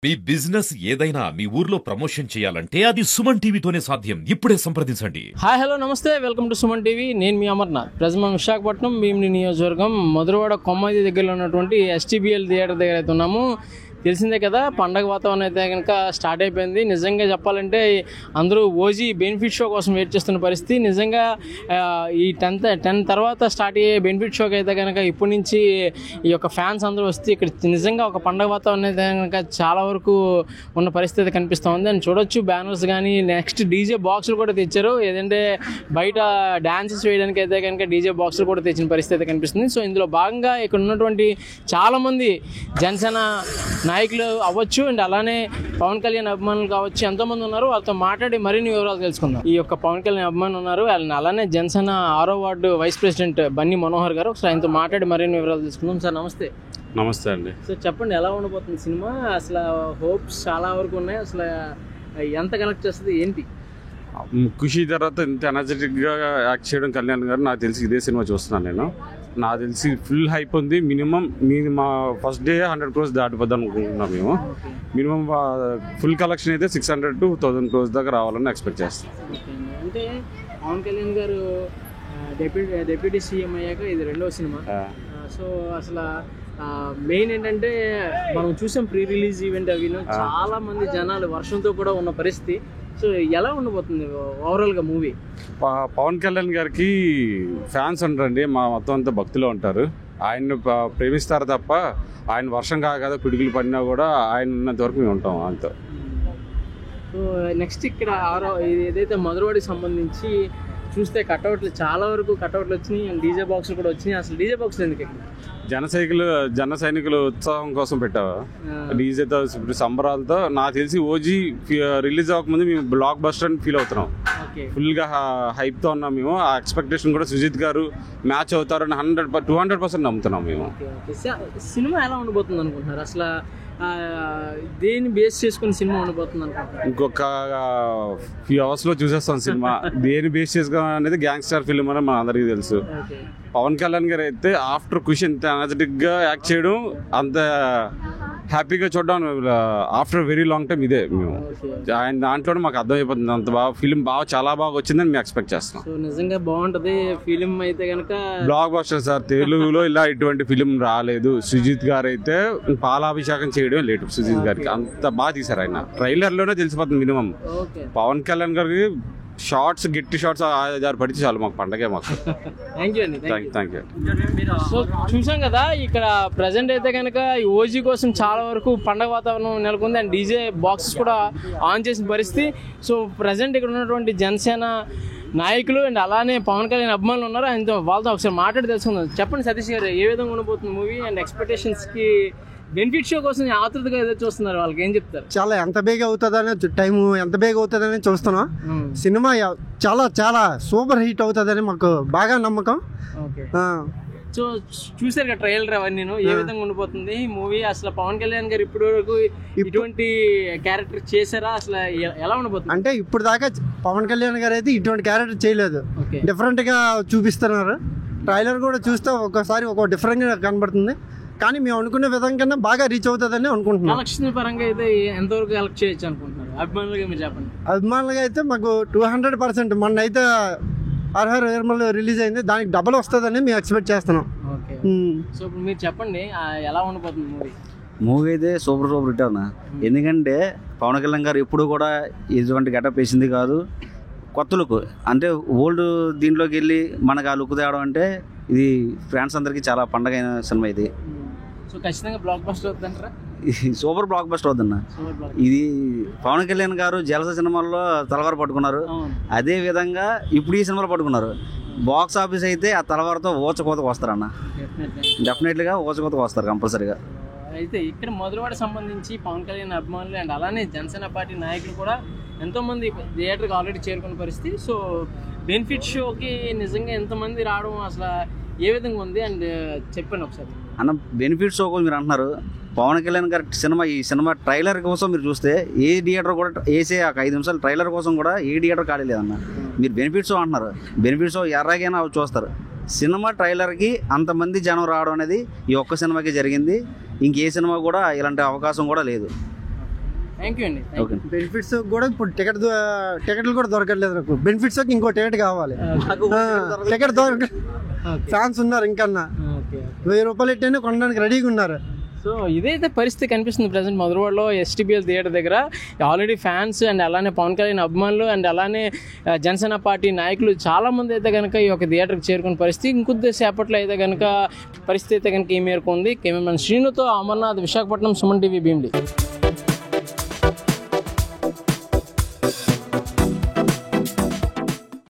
మీ business ఏదైనా మీ ఊర్లో promotion చేయాలంటే అది సుమన్ టీవీతోనే సాధ్యం. ఇప్పుడే సంప్రదించండి. హాయ్ హలో నమస్తే, వెల్కమ్ టు సుమన్ టీవీ. నేను మీ అమర్నాథ్. ప్రజెంట్ మనం విశాఖపట్నం భీమిని నియోజకవర్గం మధురవాడ కొమ్మాది దగ్గరలో ఉన్నటువంటి ఎస్టీబీఎల్ థియేటర్ దగ్గర అయితే ఉన్నాము. తెలిసిందే కదా, పండగ వాతావరణం అయితే కనుక స్టార్ట్ అయిపోయింది. నిజంగా చెప్పాలంటే అందరూ ఓజీ బెనిఫిట్ షో కోసం వెయిట్ చేస్తున్న పరిస్థితి. నిజంగా ఈ 10 తర్వాత స్టార్ట్ అయ్యే బెనిఫిట్ షోకి అయితే కనుక ఇప్పటి నుంచి ఈ యొక్క ఫ్యాన్స్ అందరూ వస్తే ఇక్కడ నిజంగా ఒక పండగ వాతావరణం అయితే కనుక చాలా వరకు ఉన్న పరిస్థితి కనిపిస్తూ ఉంది. అని చూడొచ్చు, బ్యానర్స్ కానీ నెక్స్ట్ డీజే బాక్సులు కూడా తెచ్చారు. ఏదంటే బయట డ్యాన్సెస్ వేయడానికి అయితే కనుక డీజే బాక్సులు కూడా తెచ్చిన పరిస్థితి అయితే కనిపిస్తుంది. సో ఇందులో భాగంగా ఇక్కడ ఉన్నటువంటి చాలామంది జనసేన నాయకులు అవ్వచ్చు అండ్ అలానే పవన్ కళ్యాణ్ అభిమానులు కావచ్చు, ఎంతోమంది ఉన్నారు. వాళ్ళతో మాట్లాడి మరిన్ని వివరాలు తెలుసుకుందాం. ఈ యొక్క పవన్ కళ్యాణ్ అభిమానులు ఉన్నారు, అలానే జనసేన 6వ ward vice president Bunny Manohar గారు. ఒకసారి ఆయనతో మాట్లాడి మరిన్ని వివరాలు తెలుసుకుందాం. సార్ నమస్తే. నమస్తే అండి. సార్ చెప్పండి, ఎలా ఉండబోతుంది సినిమా? అసలు హోప్స్ చాలా వరకు ఉన్నాయి. అసలు ఎంత కనెక్ట్ చేస్తుంది ఏంటి? ఖుషి తర్వాత ఇంత ఎనర్జెటిక్గా యాక్ట్ చేయడం కళ్యాణ్ గారు నాకు తెలిసి ఇదే సినిమా చూస్తున్నాను నేను. నాకు తెలిసి ఫుల్ హైప్ ఉంది. మినిమం మా ఫస్ట్ డే 100 crores దాటిపోద్ది అనుకుంటున్నాం మేము. మినిమం ఫుల్ కలెక్షన్ అయితే 600 to 1000 crores దాకా రావాలని ఎక్స్పెక్ట్ చేస్తాం. అంటే పవన్ కళ్యాణ్ గారు డిప్యూటీ సీఎం అయ్యాక ఇది 2వ సినిమా. సో అసలు మెయిన్ ఏంటంటే మనం చూసాం ప్రీ రిలీజ్ ఈవెంట్ అవి, చాలా మంది జనాలు వర్షంతో కూడా ఉన్న పరిస్థితి. సో ఎలా ఉండబోతుంది ఓవరాల్గా మూవీ? పవన్ కళ్యాణ్ గారికి ఫ్యాన్స్ ఉంటారండి, మా మొత్తం అంతా భక్తులు ఉంటారు. ఆయన్ని ప్రేమిస్తారు తప్ప ఆయన వర్షం కాక పిడుగులు పడినా కూడా ఆయన ఉన్నంత వరకు మేము ఉంటాం అంత. సో నెక్స్ట్ ఇక్కడ ఏదైతే మధురవాడికి సంబంధించి చూస్తే కట్అవుట్లు చాలా వరకు కట్అవుట్లు వచ్చినాయి అండ్ డీజే బాక్సులు కూడా వచ్చినాయి. అసలు డీజే బాక్సులు ఎందుకు? జన సైనికులు ఉత్సాహం కోసం పెట్టావా డీజేతో సంబరాలతో? నాకు తెలిసి ఓజీ రిలీజ్ అవ్వకముందు మేము బ్లాక్ బస్టర్ అని ఫీల్ అవుతున్నాం. ఫుల్గా హైప్తో ఉన్నాం మేము. ఆ ఎక్స్పెక్టేషన్ కూడా సుజిత్ గారు మ్యాచ్ అవుతారని 200% నమ్ముతున్నాం మేము. సినిమా ఎలా ఉండబోతుంది అనుకుంటున్నారు? అసలు దేన్ని బేస్ చేసుకుని సినిమా ఉండబోతుంది అనుకుంటున్నారు? ఇంకొక ఫ్యూ అవర్స్లో చూసేస్తాం సినిమా. దేని బేస్ చేసుకుని అనేది గ్యాంగ్స్టర్ ఫిల్మ్ అని మన అందరికీ తెలుసు. పవన్ కళ్యాణ్ గారు అయితే ఆఫ్టర్ ఖుషి ఇంత ఎనర్జెటిక్గా యాక్ట్ చేయడం, అంత హ్యాపీగా చూడడం ఆఫ్టర్ వెరీ లాంగ్ టైం ఇదే మేము. ఆయన దాంట్లో మాకు అర్థమైపోతుంది అంత బాగా ఫిలిం చాలా బాగా వచ్చిందని మేము ఎక్స్పెక్ట్ చేస్తున్నాం. నిజంగా బాగుంటుంది ఫిలిం అయితే కనుక. బ్లాక్ బస్టర్ సార్, తెలుగులో ఇలా ఇటువంటి ఫిలిం రాలేదు. సుజిత్ గారు అయితే పాలాభిషేకం చేయడం లేటు. సుజిత్ గారికి అంత బాగా తీశారు. ఆయన ట్రైలర్లోనే తెలిసిపోతుంది మినిమం. పవన్ కళ్యాణ్ గారికి షార్ట్స్, గట్టి షార్ట్స్ 5-6 పడితే చాలు మాకు పండగే మాకు. థ్యాంక్ యూ అండి. Thank you. సో చూసాం కదా, ఇక్కడ ప్రజెంట్ అయితే కనుక ఈ ఓజీ కోసం చాలా వరకు పండగ వాతావరణం నెలకొంది అండ్ డీజే బాక్సెస్ కూడా ఆన్ చేసిన పరిస్థితి. సో ప్రజెంట్ ఇక్కడ ఉన్నటువంటి జనసేన నాయకులు అండ్ అలానే పవన్ కళ్యాణ్ అభిమానులు ఉన్నారు. ఆయనతో వాళ్ళతో ఒకసారి మాట్లాడి తెలుసుకుందాం. చెప్పండి సతీష్ గారు, ఏ విధంగా ఉండబోతుంది మూవీ అండ్ ఎక్స్పెక్టేషన్స్కి? బెనిఫిట్ షో కోసం ఆతృతగా ఏదో చూస్తున్నారు, వాళ్ళకి ఏం చెప్తారు? చాలా ఎంత బేగా అవుతుందని టైము ఎంత బేగా అవుతుందని చూస్తున్నాం. సినిమా చాలా చాలా సూపర్ హిట్ అవుతుందని మాకు బాగా నమ్మకం. సో చూసారు కదా ట్రైలర్ అవన్నీ, ఏ విధంగా ఉండిపోతుంది మూవీ? అసలు పవన్ కళ్యాణ్ గారు ఇప్పటి వరకు ఇటువంటి క్యారెక్టర్ చేశారా? అసలు ఎలా ఉండబోతుంది? అంటే ఇప్పుడు దాకా పవన్ కళ్యాణ్ గారు అయితే ఇటువంటి క్యారెక్టర్ చేయలేదు. డిఫరెంట్ గా చూపిస్తున్నారు. ట్రైలర్ కూడా చూస్తే ఒక్కోసారి ఒక డిఫరెంట్ గా కనబడుతుంది. కానీ మేము అనుకునే విధంగా కన్నా బాగా రీచ్ అవుతుందని అనుకుంటున్నాం. కలెక్షన్ పరంగా అయితే ఎంతవరకు కలెక్ట్ చేయొచ్చు అనుకుంటున్నారు అభిమానులుగా? మీరు చెప్పండి. అభిమానులుగా అయితే మాకు 200%. మొన్న అయితే అర్హర్ నిర్మల్ రిలీజ్ అయింది, దానికి డబల్ వస్తుందని మేము ఎక్స్పెక్ట్ చేస్తున్నాం. సో ఇప్పుడు మీరు చెప్పండి, ఎలా ఉండబోతుంది మూవీ? మూవీ అయితే సూపర్ హిట్ అన్న. ఎందుకంటే పవన్ కళ్యాణ్ గారు ఎప్పుడు కూడా ఇటువంటి గెటప్ వేసింది కాదు. కొత్త లుక్ అంటే ఓల్డ్ దీంట్లోకి వెళ్ళి మనకు ఆ లుక్ తేవడం అంటే ఇది ఫ్యాన్స్ అందరికీ చాలా పండగ అయిన సినిమా ఇది. సో ఖచ్చితంగా బ్లాక్ బస్టర్ అవుతుందంటారా? సూపర్ బ్లాక్ బస్టర్ అవుతుందన్న. ఇది పవన్ కళ్యాణ్ గారు జలస సినిమాల్లో తలవారు పట్టుకున్నారు, అదే విధంగా ఇప్పుడు ఈ సినిమాలో పట్టుకున్నారు. బాక్స్ ఆఫీస్ అయితే ఆ తలవారుతో ఊచకోతకు వస్తారన్న. డెఫినెట్లీగా ఊచకోతకు వస్తారు కంపల్సరీగా. అయితే ఇక్కడ మధురవాడ సంబంధించి పవన్ కళ్యాణ్ అభిమానులు అండ్ అలానే జనసేన పార్టీ నాయకులు కూడా ఎంతోమంది థియేటర్కి ఆల్రెడీ చేరుకున్న పరిస్థితి. సో బెనిఫిట్ షోకి నిజంగా ఎంతమంది రావడం అసలు ఏ విధంగా ఉంది అండ్ చెప్పండి ఒకసారి అన్న. బెనిఫిట్ షో కోసం మీరు అంటున్నారు, పవన్ కళ్యాణ్ గారి ఈ సినిమా ట్రైలర్ కోసం మీరు చూస్తే ఏ థియేటర్ కూడా వేసే 5 నిమిషాలు ట్రైలర్ కోసం కూడా ఏ థియేటర్ ఖాళీ లేదన్న. మీరు బెనిఫిట్ షో అంటున్నారు, బెనిఫిట్ షో ఎర్రగైనా చూస్తారు. సినిమా ట్రైలర్కి అంతమంది జనం రావడం అనేది ఈ ఒక్క సినిమాకి జరిగింది. ఇంకే సినిమా కూడా ఇలాంటి అవకాశం కూడా లేదు. థ్యాంక్ యూ అండి. ఓకే. బెనిఫిట్స్ కూడా ఇప్పుడు టికెట్లు కూడా దొరకట్లేదు నాకు. బెనిఫిట్స్ ఇంకో టికెట్ కావాలి. టికెట్ ఫ్యాన్స్ ఉన్నారు ఇంకన్నా, ₹1000 ఎట్టైనా కొనడానికి రెడీగా ఉన్నారు. సో ఇదైతే పరిస్థితి కనిపిస్తుంది ప్రజెంట్ మధురవాడలో ఎస్టీబీఎల్ థియేటర్ దగ్గర. ఆల్రెడీ ఫ్యాన్స్ అండ్ అలానే పవన్ కళ్యాణ్ అభిమానులు అండ్ అలానే జనసేన పార్టీ నాయకులు చాలామంది అయితే కనుక ఈ యొక్క థియేటర్కి చేరుకున్న పరిస్థితి. ఇంకొద్ది సేపట్లో అయితే కనుక పరిస్థితి అయితే కనుక ఈ మేరకు ఉంది. కెమెరామెన్ శ్రీనుతో అమర్నాథ్, విశాఖపట్నం, సుమన్ టీవీ, భీమిలి.